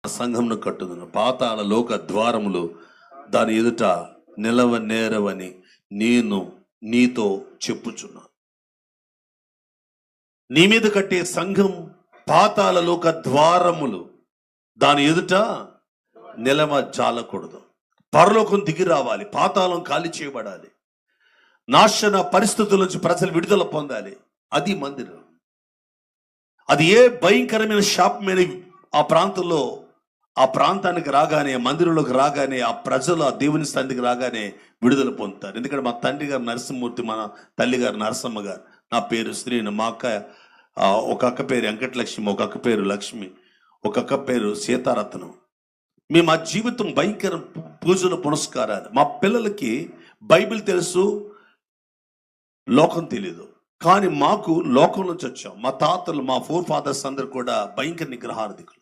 సంఘంను కట్టుదును, పాతాళ లోక ద్వారములు దాని ఎదుట నిలవనేరవని నేను నీతో చెప్పుచున్నా. నీ మీద కట్టే సంఘం పాతాళ లోక ద్వారములు దాని ఎదుట నిలవ జాలకూడదు. పరలోకం దిగి రావాలి, పాతాళం ఖాళీ చేయబడాలి, నాశన పరిస్థితుల నుంచి ప్రజలు విడుదల పొందాలి. అది మందిరం. అది ఏ భయంకరమైన శాపమైన ఆ ప్రాంతంలో, ఆ ప్రాంతానికి రాగానే, మందిరంలోకి రాగానే, ఆ ప్రజలు ఆ దేవుని స్థానికి రాగానే విడుదల పొందుతారు. ఎందుకంటే మా తండ్రి గారు నరసింహమూర్తి, మన తల్లి గారు నరసమ్మ గారు, నా పేరు శ్రీను, మా అక్క ఒక అక్క పేరు వెంకటలక్ష్మి, ఒక అక్క పేరు లక్ష్మి, ఒక అక్క పేరు సీతారత్నం. మేము ఆ జీవితం భయంకర పూజలు పునస్కారాలు. మా పిల్లలకి బైబిల్ తెలుసు, లోకం తెలీదు. కానీ మాకు లోకం నుంచి వచ్చాం. మా తాతలు, మా ఫోర్ ఫాదర్స్ అందరు కూడా భయంకర నిగ్రహార్థికులు.